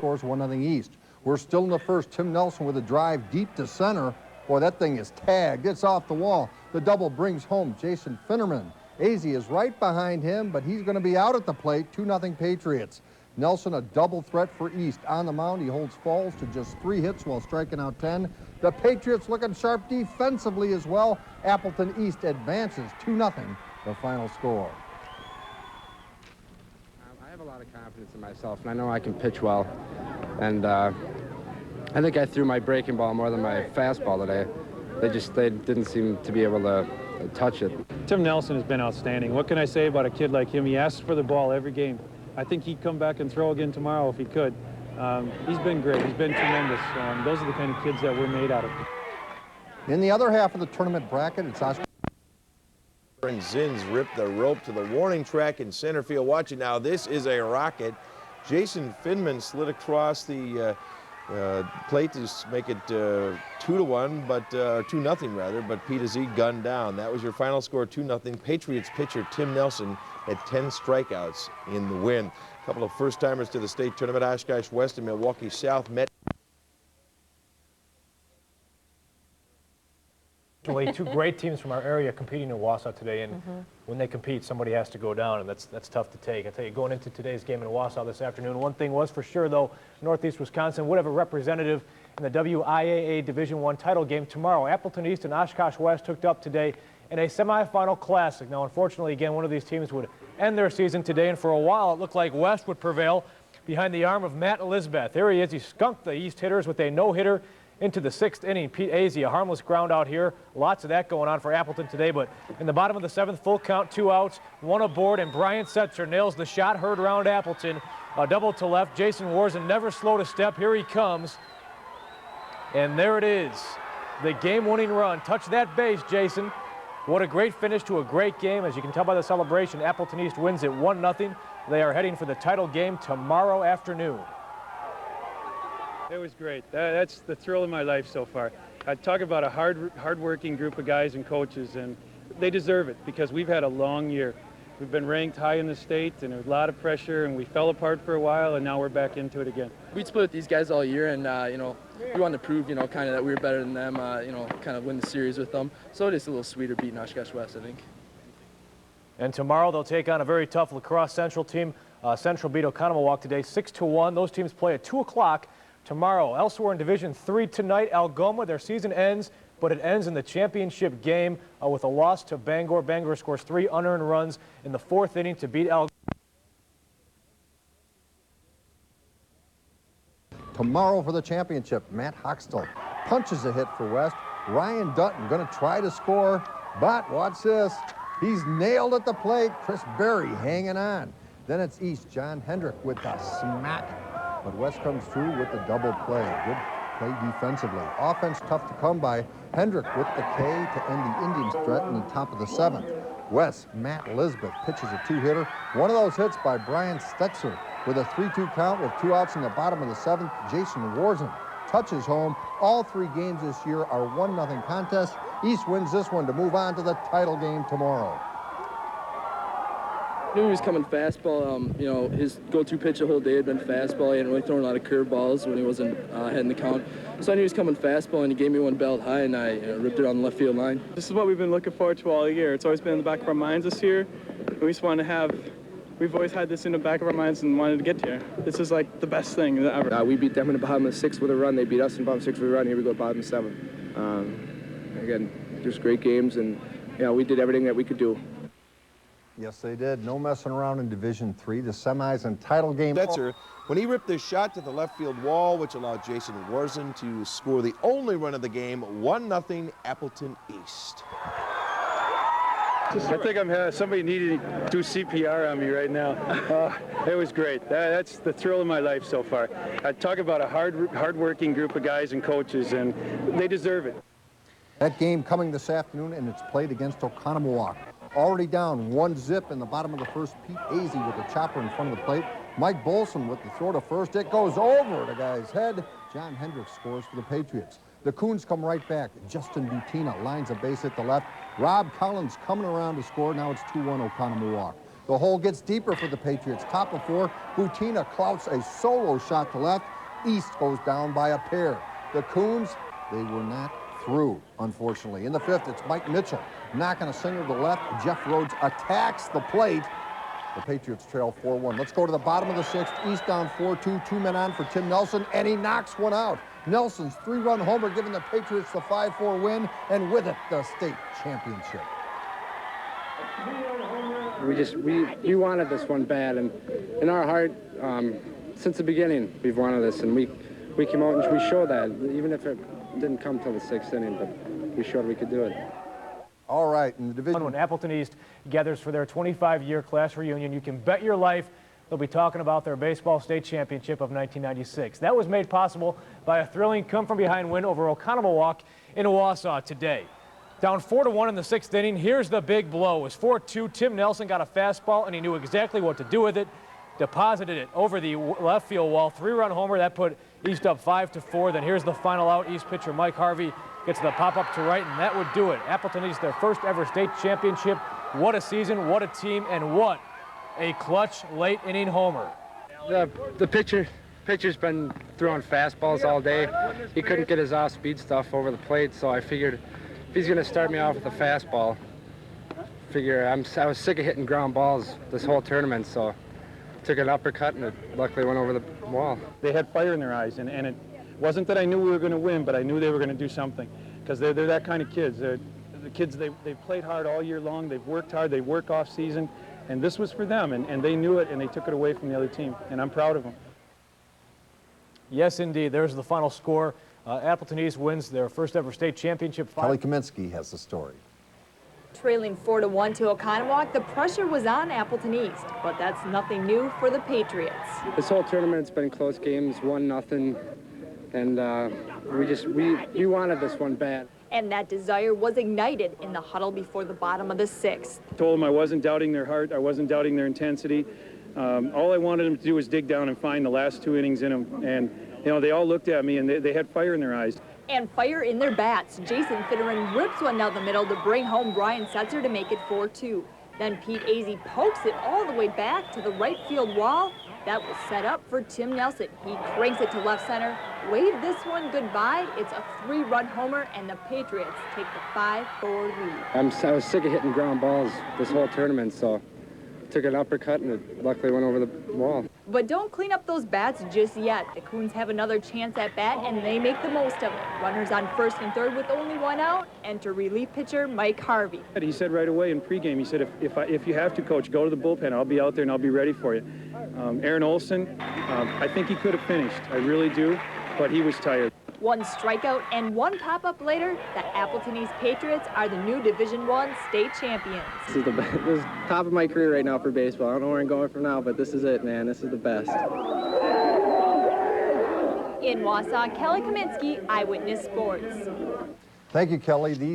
scores 1-0 East. We're still in the first. Tim Nelson with a drive deep to center. Boy, that thing is tagged. It's off the wall. The double brings home Jason Finnerman. Azzi is right behind him, but he's going to be out at the plate. 2-0 Patriots. Nelson, a double threat for East. On the mound, he holds Falls to just 3 hits while striking out 10. The Patriots looking sharp defensively as well. Appleton East advances 2-0, the final score. I have a lot of confidence in myself, and I know I can pitch well. And I think I threw my breaking ball more than my fastball today. They didn't seem to be able to touch it. Tim Nelson has been outstanding. What can I say about a kid like him? He asks for the ball every game. I think he'd come back and throw again tomorrow if he could. He's been great. He's been tremendous. Those are the kind of kids that we're made out of. In the other half of the tournament bracket, it's Oscar. And Zins ripped the rope to the warning track in center field. Watch it now. This is a rocket. Jason Finman slid across the plate to make it 2-1, but 2-0 rather. But Pete Azzi gunned down. That was your final score, 2-0. Patriots pitcher Tim Nelson had 10 strikeouts in the win. A couple of first-timers to the state tournament. Oshkosh West and Milwaukee South met. Two great teams from our area competing in Wausau today, and when they compete, somebody has to go down, and that's tough to take. I tell you, going into today's game in Wausau this afternoon, one thing was for sure, though, Northeast Wisconsin would have a representative in the WIAA Division I title game tomorrow. Appleton East and Oshkosh West hooked up today in a semifinal classic. Now, unfortunately, again, one of these teams would end their season today, and for a while, it looked like West would prevail behind the arm of Matt Elizabeth. There he is. He skunked the East hitters with a no-hitter into the 6th inning. Pete Azzi, a harmless ground out here. Lots of that going on for Appleton today, but in the bottom of the 7th, full count, 2 outs, 1 aboard, and Brian Setzer nails the shot heard around Appleton. A double to left. Jason Warzen never slowed a step. Here he comes. And there it is. The game-winning run. Touch that base, Jason. What a great finish to a great game. As you can tell by the celebration, Appleton East wins it 1-0. They are heading for the title game tomorrow afternoon. It was great. That's the thrill of my life so far. I talk about a hard-working group of guys and coaches, and they deserve it because we've had a long year. We've been ranked high in the state, and there was a lot of pressure, and we fell apart for a while, and now we're back into it again. We'd split with these guys all year, and we wanted to prove, kind of that we were better than them, kind of win the series with them. So it is a little sweeter beating Oshkosh West, I think. And tomorrow they'll take on a very tough La Crosse Central team. Central beat Oconomowoc today 6-1. Those teams play at 2 o'clock. Tomorrow, elsewhere in Division III tonight, Algoma, their season ends, but it ends in the championship game with a loss to Bangor. Bangor scores 3 unearned runs in the 4th inning to beat Algoma. Tomorrow for the championship, Matt Hochstel punches a hit for West. Ryan Dutton going to try to score, but watch this. He's nailed at the plate. Chris Berry hanging on. Then it's East. John Hendrick with the smack. But West comes through with the double play. Good play defensively. Offense tough to come by. Hendrick with the K to end the Indians' threat in the top of the 7th. West, Matt Elizabeth pitches a 2-hitter. One of those hits by Brian Stetzer with a 3-2 count with 2 outs in the bottom of the 7th. Jason Warzen touches home. All 3 games this year are 1-0 contests. East wins this one to move on to the title game tomorrow. I knew he was coming fastball. His go-to pitch the whole day had been fastball. He hadn't really thrown a lot of curveballs when he wasn't heading the count. So I knew he was coming fastball, and he gave me one belt high, and I ripped it on the left field line. This is what we've been looking forward to all year. It's always been in the back of our minds this year. We just want to have. We've always had this in the back of our minds and wanted to get here. This is like the best thing ever. We beat them in the bottom of the 6th with a run. They beat us in the bottom 6th with a run. Here we go, bottom 7th. Again, just great games, and we did everything that we could do. Yes, they did. No messing around in Division III. The semis and title game. Stetzer, when he ripped the shot to the left field wall, which allowed Jason Warzen to score the only run of the game, 1-0 Appleton East. I think somebody needed to do CPR on me right now. It was great. That's the thrill of my life so far. I talk about a hard-working group of guys and coaches, and they deserve it. That game coming this afternoon, and it's played against Oconomowoc. Already down 1-0 in the bottom of the 1st. Pete Azzi with the chopper in front of the plate. Mike Bolson with the throw to first. It goes over the guy's head. John Hendrick scores for the Patriots. The Coons come right back. Justin Butina lines a base at the left. Rob Collins coming around to score. Now it's 2-1 Oconomowoc. The hole gets deeper for the Patriots. Top of 4, Butina clouts a solo shot to left. East goes down by a pair. The Coons, they were not through, unfortunately. In the 5th, it's Mike Mitchell knocking a single to left. Jeff Rhodes attacks the plate. The Patriots trail 4-1. Let's go to the bottom of the 6th. East down 4-2. 2 men on for Tim Nelson, and he knocks one out. Nelson's 3-run homer giving the Patriots the 5-4 win, and with it, the state championship. We wanted this one bad, and in our heart, since the beginning, we've wanted this, and we came out and we showed that, even if it didn't come till the 6th inning, but we showed we could do it. All right, in the division. When Appleton East gathers for their 25-year class reunion, you can bet your life they'll be talking about their baseball state championship of 1996. That was made possible by a thrilling come-from-behind win over Oconomowoc in Wausau today. Down 4-1 in the 6th inning, here's the big blow. It was 4-2. Tim Nelson got a fastball, and he knew exactly what to do with it. Deposited it over the left field wall. 3-run homer. That put East up 5-4. Then here's the final out. East pitcher Mike Harvey gets the pop-up to right, and that would do it. Appleton East, their first ever state championship. What a season, what a team, and what a clutch late-inning homer. The pitcher's been throwing fastballs all day. He couldn't get his off-speed stuff over the plate, so I figured if he's going to start me off with a fastball, I was sick of hitting ground balls this whole tournament, so took an uppercut, and it luckily went over the wall. They had fire in their eyes, and it wasn't that I knew we were going to win, but I knew they were going to do something, because they're that kind of kids. They're the kids, they've played hard all year long, they've worked hard, they work off season, and this was for them, and they knew it, and they took it away from the other team, and I'm proud of them. Yes, indeed. There's the final score. Appleton East wins their first ever state championship. Kelly Kaminsky has the story. Trailing 4-1 to Oconomowoc, the pressure was on Appleton East, but that's nothing new for the Patriots. This whole tournament, it's been close games, 1-0, and we wanted this one bad. And that desire was ignited in the huddle before the bottom of the 6th. I told them I wasn't doubting their heart, I wasn't doubting their intensity. All I wanted them to do was dig down and find the last 2 innings in them, and you know, they all looked at me and they had fire in their eyes. And fire in their bats. Jason Fitterin rips one down the middle to bring home Brian Setzer to make it 4-2. Then Pete Azzi pokes it all the way back to the right field wall. That was set up for Tim Nelson. He cranks it to left center. Wave this one goodbye. It's a 3-run homer, and the Patriots take the 5-4 lead. I was sick of hitting ground balls this whole tournament, so took an uppercut, and it luckily went over the wall. But don't clean up those bats just yet. The Coons have another chance at bat, and they make the most of it. Runners on first and third with only 1 out. Enter relief pitcher Mike Harvey. He said right away in pregame, he said, if you have to, coach, go to the bullpen. I'll be out there and I'll be ready for you. Aaron Olson, I think he could have finished. I really do, but he was tired. 1 strikeout and 1 pop-up later, the Appleton East Patriots are the new Division I state champions. This is this is top of my career right now for baseball. I don't know where I'm going from now, but this is it, man. This is the best. In Wausau, Kelly Kaminsky, Eyewitness Sports. Thank you, Kelly.